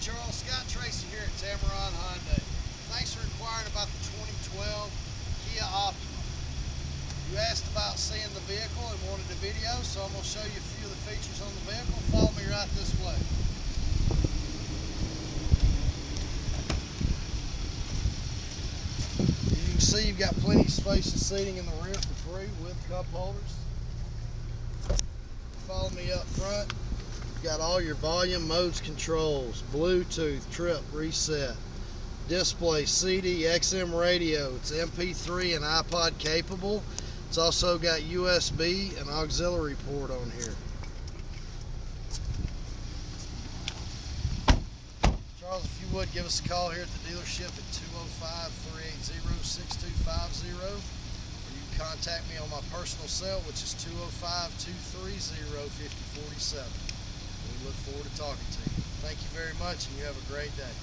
Charles, Scott Tracy here at Tameron Hyundai. Thanks for inquiring about the 2012 Kia Optima. You asked about seeing the vehicle and wanted a video, so I'm going to show you a few of the features on the vehicle. Follow me right this way. As you can see, you've got plenty of spacious seating in the rear for free with cup holders. Follow me up front. Got all your volume, modes, controls, Bluetooth, trip, reset, display, CD, XM radio. It's MP3 and iPod capable. It's also got USB and auxiliary port on here. Charles, if you would, give us a call here at the dealership at 205-380-6250, or you can contact me on my personal cell, which is 205-230-5047. We look forward to talking to you. Thank you very much, and you have a great day.